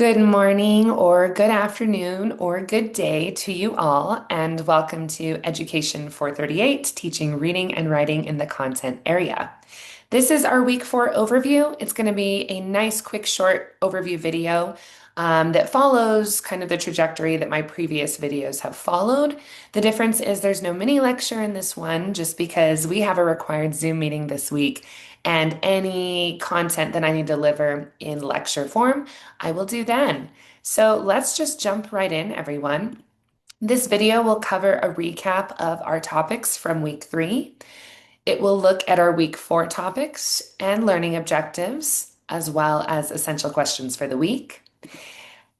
Good morning, or good afternoon, or good day to you all, and welcome to Education 438, teaching reading and writing in the content area. This is our week 4 overview. It's going to be a nice, quick, short overview video that follows kind of the trajectory that my previous videos have followed. The difference is there's no mini lecture in this one, just because we have a required Zoom meeting this week, and any content that I need to deliver in lecture form, I will do then. So let's just jump right in, everyone. This video will cover a recap of our topics from week 3. It will look at our week 4 topics and learning objectives, as well as essential questions for the week.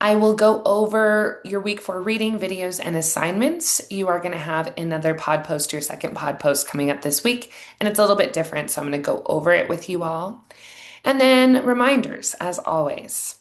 I will go over your week 4 reading videos and assignments. You are going to have another pod post, your second pod post coming up this week, and it's a little bit different, so I'm going to go over it with you all. And then reminders, as always.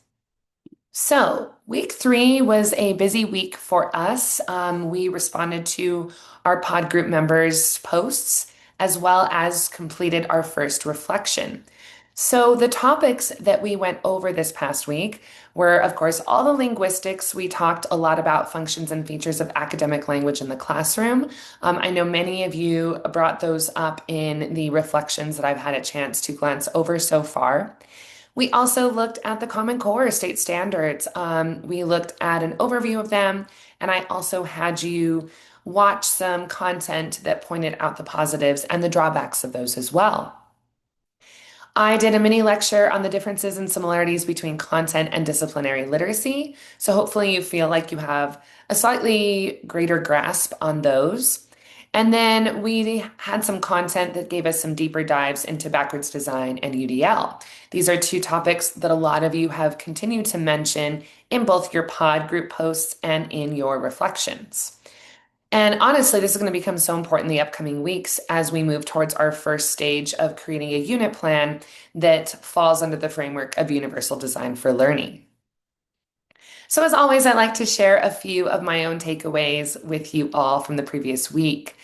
So, week 3 was a busy week for us. We responded to our pod group members' posts as well as completed our first reflection. So, the topics that we went over this past week were, of course, all the linguistics. We talked a lot about functions and features of academic language in the classroom. I know many of you brought those up in the reflections that I've had a chance to glance over so far. We also looked at the Common Core state standards. We looked at an overview of them, and I also had you watch some content that pointed out the positives and the drawbacks of those as well. I did a mini lecture on the differences and similarities between content and disciplinary literacy. So hopefully you feel like you have a slightly greater grasp on those. And then we had some content that gave us some deeper dives into backwards design and UDL. These are two topics that a lot of you have continued to mention in both your pod group posts and in your reflections. And honestly, this is going to become so important in the upcoming weeks as we move towards our first stage of creating a unit plan that falls under the framework of universal design for learning. So as always, I like to share a few of my own takeaways with you all from the previous week.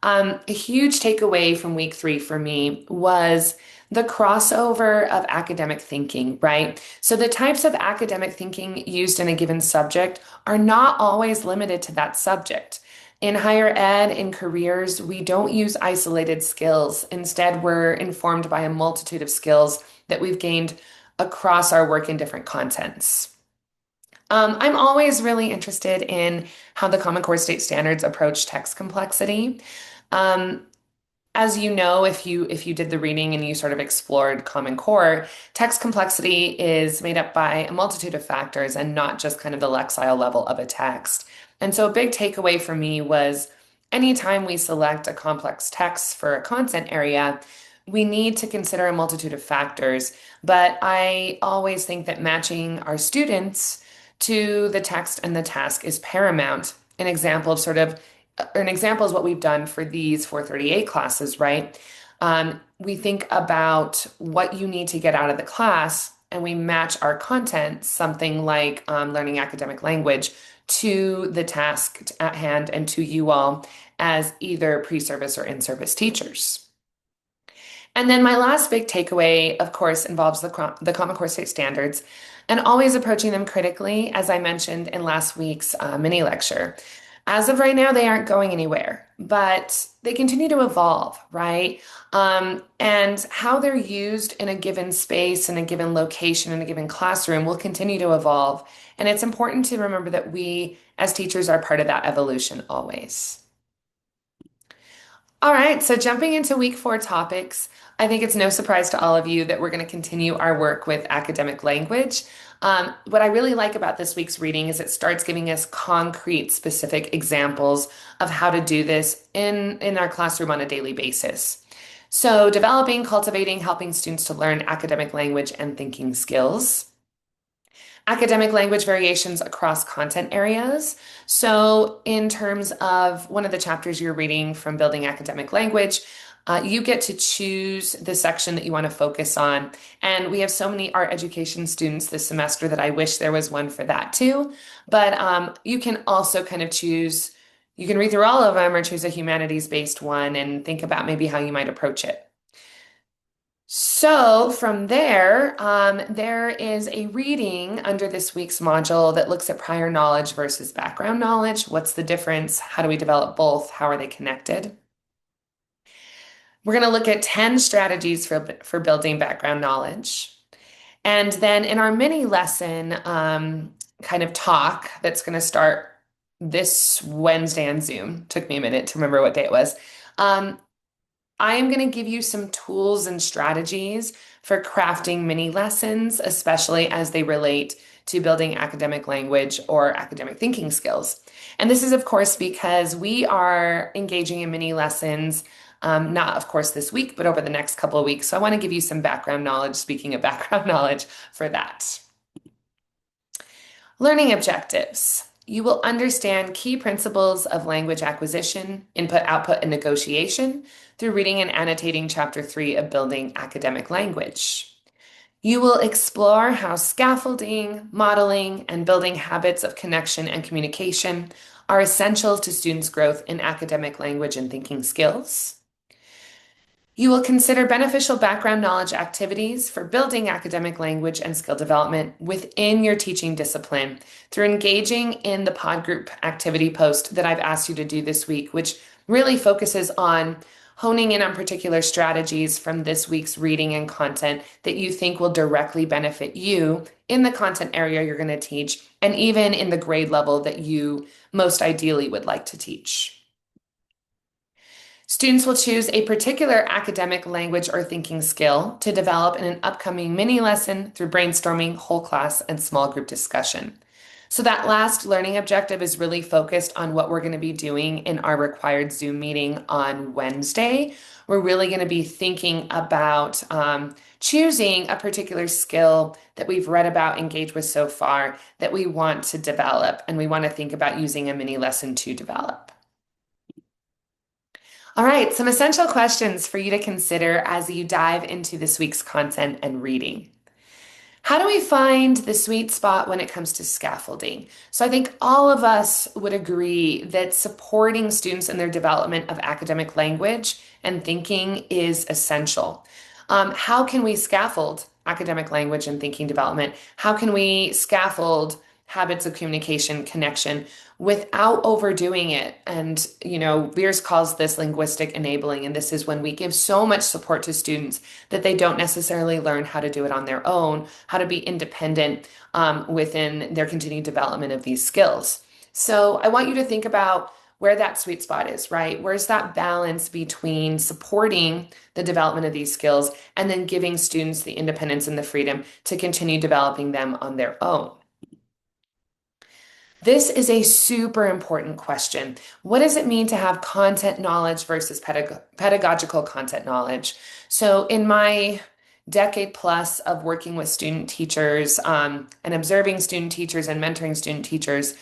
A huge takeaway from week 3 for me was the crossover of academic thinking, right? So the types of academic thinking used in a given subject are not always limited to that subject. In higher ed, in careers, we don't use isolated skills. Instead, we're informed by a multitude of skills that we've gained across our work in different contents. I'm always really interested in how the Common Core state standards approach text complexity. Um, as you know, if you did the reading and you sort of explored Common Core, text complexity is made up by a multitude of factors and not just kind of the lexile level of a text. And so a big takeaway for me was anytime we select a complex text for a content area, we need to consider a multitude of factors. But I always think that matching our students to the text and the task is paramount. An example is what we've done for these 438 classes, right? We think about what you need to get out of the class, and we match our content, something like learning academic language, to the task at hand and to you all as either pre-service or in-service teachers. And then my last big takeaway, of course, involves the Common Core state standards and always approaching them critically, as I mentioned in last week's mini lecture. As of right now, they aren't going anywhere, but they continue to evolve, right? And how they're used in a given space, in a given location, in a given classroom will continue to evolve. And it's important to remember that we, as teachers, are part of that evolution always. All right, so jumping into week 4 topics, I think it's no surprise to all of you that we're going to continue our work with academic language. What I really like about this week's reading is it starts giving us concrete, specific examples of how to do this in our classroom on a daily basis. So developing, cultivating, helping students to learn academic language and thinking skills. Academic language variations across content areas. So in terms of one of the chapters you're reading from Building Academic Language, you get to choose the section that you want to focus on. And we have so many art education students this semester that I wish there was one for that too. But you can also kind of choose, you can read through all of them or choose a humanities-based one and think about maybe how you might approach it. So from there, there is a reading under this week's module that looks at prior knowledge versus background knowledge. What's the difference? How do we develop both? How are they connected? We're going to look at 10 strategies for building background knowledge. And then in our mini lesson kind of talk that's going to start this Wednesday on Zoom, took me a minute to remember what day it was. Um, I am going to give you some tools and strategies for crafting mini lessons, especially as they relate to building academic language or academic thinking skills. And this is, of course, because we are engaging in mini lessons, not, of course, this week, but over the next couple of weeks. So I want to give you some background knowledge, speaking of background knowledge, for that. Learning objectives. You will understand key principles of language acquisition, input, output, and negotiation through reading and annotating Chapter 3 of Building Academic Language. You will explore how scaffolding, modeling, and building habits of connection and communication are essential to students' growth in academic language and thinking skills. You will consider beneficial background knowledge activities for building academic language and skill development within your teaching discipline through engaging in the pod group activity post that I've asked you to do this week, which really focuses on honing in on particular strategies from this week's reading and content that you think will directly benefit you in the content area you're going to teach, and even in the grade level that you most ideally would like to teach. Students will choose a particular academic language or thinking skill to develop in an upcoming mini lesson through brainstorming, whole class, and small group discussion. So that last learning objective is really focused on what we're going to be doing in our required Zoom meeting on Wednesday. We're really going to be thinking about choosing a particular skill that we've read about, engaged with so far, that we want to develop, and we want to think about using a mini lesson to develop. All right, some essential questions for you to consider as you dive into this week's content and reading. How do we find the sweet spot when it comes to scaffolding? So I think all of us would agree that supporting students in their development of academic language and thinking is essential. How can we scaffold academic language and thinking development? How can we scaffold habits of communication, connection without overdoing it? And, Beers calls this linguistic enabling. And this is when we give so much support to students that they don't necessarily learn how to do it on their own, how to be independent within their continued development of these skills. So I want you to think about where that sweet spot is, right? Where's that balance between supporting the development of these skills and then giving students the independence and the freedom to continue developing them on their own? This is a super important question. What does it mean to have content knowledge versus pedagogical content knowledge? So, in my decade plus of working with student teachers and observing student teachers and mentoring student teachers,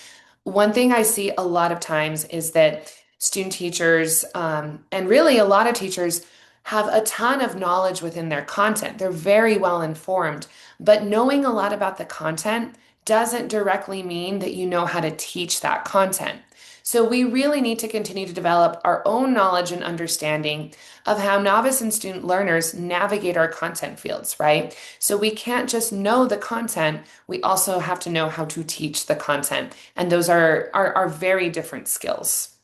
one thing I see a lot of times is that student teachers and really a lot of teachers have a ton of knowledge within their content. They're very well informed, but knowing a lot about the content doesn't directly mean that you know how to teach that content. So we really need to continue to develop our own knowledge and understanding of how novice and student learners navigate our content fields, right? So we can't just know the content, we also have to know how to teach the content. And those are very different skills.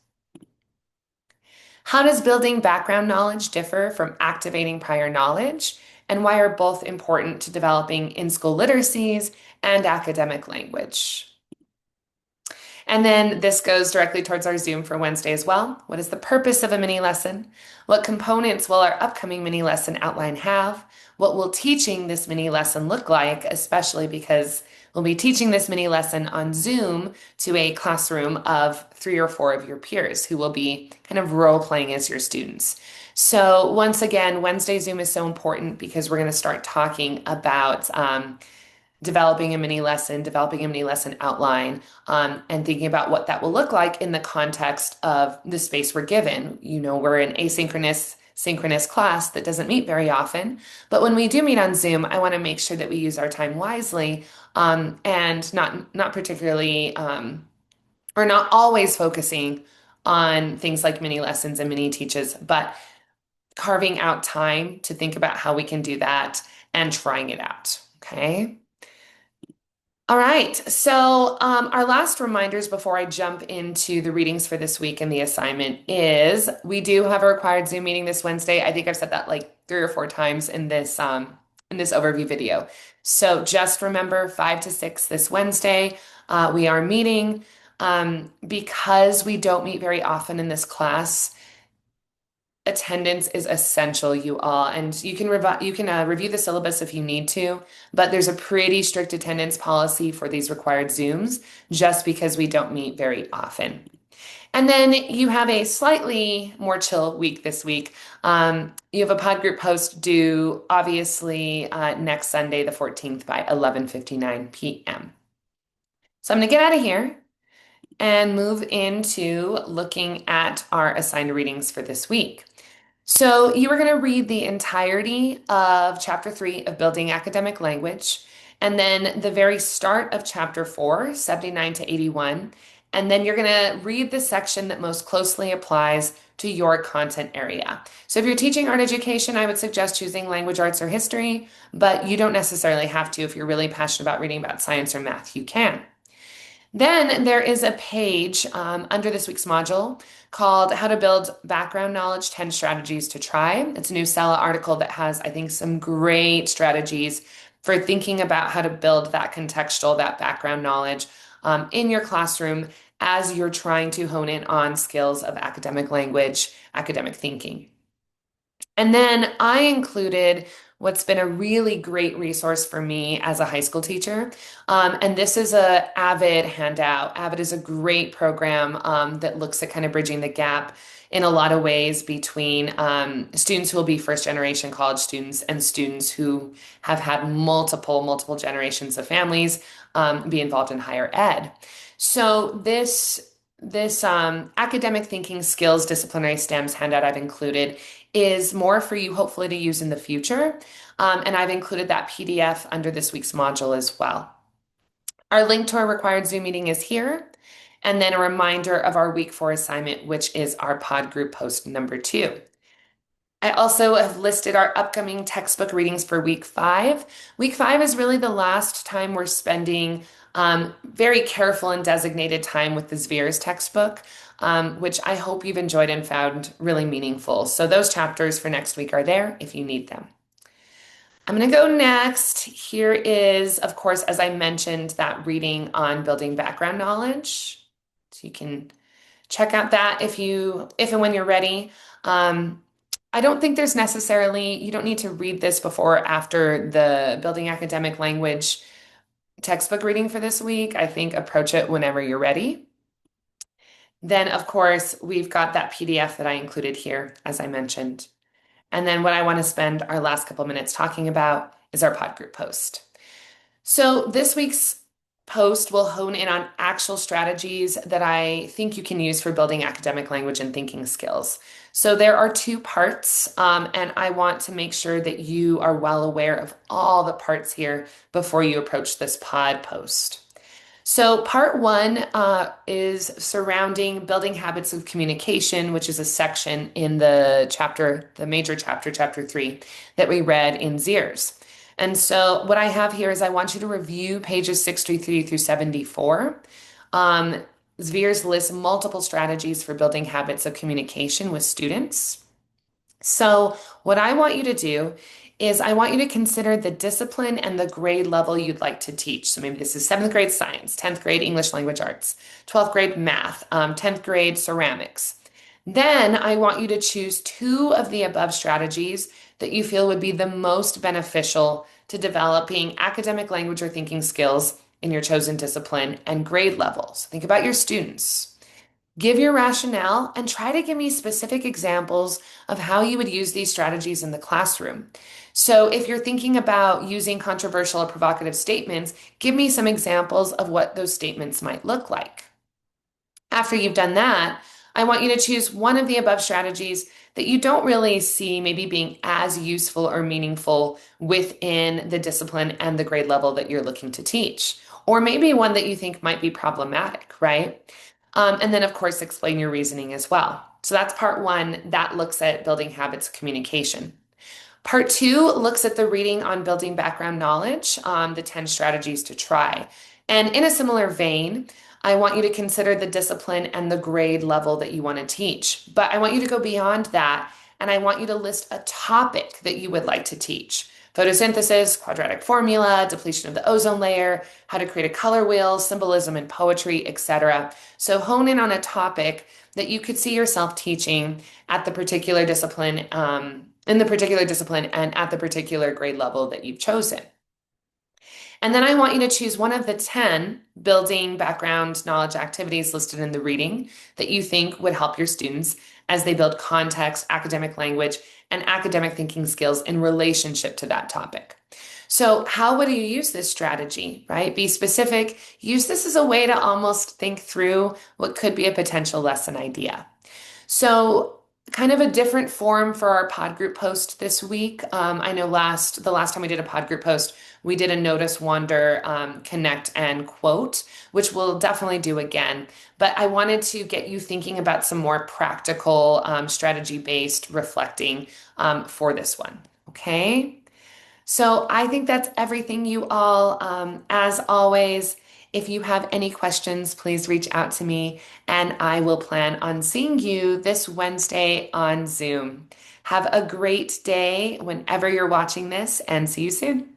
How does building background knowledge differ from activating prior knowledge? And why are both important to developing in-school literacies and academic language? And then this goes directly towards our Zoom for Wednesday as well. What is the purpose of a mini lesson? What components will our upcoming mini lesson outline have? What will teaching this mini lesson look like, especially because we'll be teaching this mini lesson on Zoom to a classroom of 3 or 4 of your peers who will be kind of role playing as your students. So once again, Wednesday Zoom is so important because we're going to start talking about developing a mini lesson, developing a mini lesson outline, and thinking about what that will look like in the context of the space we're given. We're an asynchronous, synchronous class that doesn't meet very often, but when we do meet on Zoom, I want to make sure that we use our time wisely and not particularly or not always focusing on things like mini lessons and mini teaches, but carving out time to think about how we can do that and trying it out. Okay. All right. So, our last reminders before I jump into the readings for this week and the assignment is we do have a required Zoom meeting this Wednesday. I think I've said that like 3 or 4 times in this overview video. So just remember 5 to 6 this Wednesday. We are meeting because we don't meet very often in this class. Attendance is essential, you all, and you can review the syllabus if you need to, but there's a pretty strict attendance policy for these required Zooms just because we don't meet very often. And then you have a slightly more chill week this week. You have a pod group post due, obviously, next Sunday, the 14th by 11:59 p.m. So I'm going to get out of here and move into looking at our assigned readings for this week. So you are going to read the entirety of chapter 3 of Building Academic Language, and then the very start of chapter 4, 79 to 81, and then you're going to read the section that most closely applies to your content area. So if you're teaching art education, I would suggest choosing language arts or history, but you don't necessarily have to. If you're really passionate about reading about science or math, you can. Then there is a page under this week's module called How to Build Background Knowledge 10 Strategies to Try. It's a new Sella article that has, I think, some great strategies for thinking about how to build that contextual, that background knowledge in your classroom as you're trying to hone in on skills of academic language, academic thinking. And then I included what's been a really great resource for me as a high school teacher. And this is a Avid handout. Avid is a great program that looks at kind of bridging the gap in a lot of ways between students who will be first generation college students and students who have had multiple generations of families be involved in higher ed. So this academic thinking skills disciplinary STEMs handout I've included is more for you hopefully to use in the future. And I've included that PDF under this week's module as well. Our link to our required Zoom meeting is here. And then a reminder of our week 4 assignment, which is our pod group post number 2. I also have listed our upcoming textbook readings for week 5. Week 5 is really the last time we're spending very careful and designated time with the Sveers textbook, which I hope you've enjoyed and found really meaningful. So those chapters for next week are there if you need them. I'm going to go next. Here is, of course, as I mentioned, that reading on building background knowledge. So you can check out that if and when you're ready. I don't think there's necessarily, you don't need to read this before or after the building academic language textbook reading for this week. I think approach it whenever you're ready. Then, of course, we've got that PDF that I included here, as I mentioned. And then what I want to spend our last couple minutes talking about is our pod group post. So this week's post will hone in on actual strategies that I think you can use for building academic language and thinking skills. So there are 2 parts, and I want to make sure that you are well aware of all the parts here before you approach this pod post. So part 1 is surrounding building habits of communication, which is a section in the chapter, the major chapter, chapter 3, that we read in Zweers. And so what I have here is I want you to review pages 63 through 74. Zweers lists multiple strategies for building habits of communication with students. So what I want you to do is I want you to consider the discipline and the grade level you'd like to teach. So maybe this is 7th grade science, 10th grade English language arts, 12th grade math, 10th grade ceramics. Then I want you to choose 2 of the above strategies that you feel would be the most beneficial to developing academic language or thinking skills in your chosen discipline and grade levels. Think about your students. Give your rationale and try to give me specific examples of how you would use these strategies in the classroom. So if you're thinking about using controversial or provocative statements, give me some examples of what those statements might look like. After you've done that, I want you to choose one of the above strategies that you don't really see maybe being as useful or meaningful within the discipline and the grade level that you're looking to teach, or maybe one that you think might be problematic, right? And then, of course, explain your reasoning as well. So that's part one that looks at building habits of communication. Part two looks at the reading on building background knowledge, the 10 strategies to try. And in a similar vein, I want you to consider the discipline and the grade level that you want to teach. But I want you to go beyond that, and I want you to list a topic that you would like to teach. Photosynthesis, quadratic formula, depletion of the ozone layer, how to create a color wheel, symbolism in poetry, etc. So hone in on a topic that you could see yourself teaching at the particular discipline, in the particular discipline and at the particular grade level that you've chosen. And then I want you to choose one of the 10 building background knowledge activities listed in the reading that you think would help your students as they build context, academic language, and academic thinking skills in relationship to that topic. So, how would you use this strategy, right? Be specific. Use this as a way to almost think through what could be a potential lesson idea. So, kind of a different form for our pod group post this week. I know the last time we did a pod group post, we did a notice, wander, connect, and quote, which we'll definitely do again. But I wanted to get you thinking about some more practical, strategy-based reflecting for this one. Okay. So I think that's everything, you all. As always, if you have any questions, please reach out to me and I will plan on seeing you this Wednesday on Zoom. Have a great day whenever you're watching this and see you soon.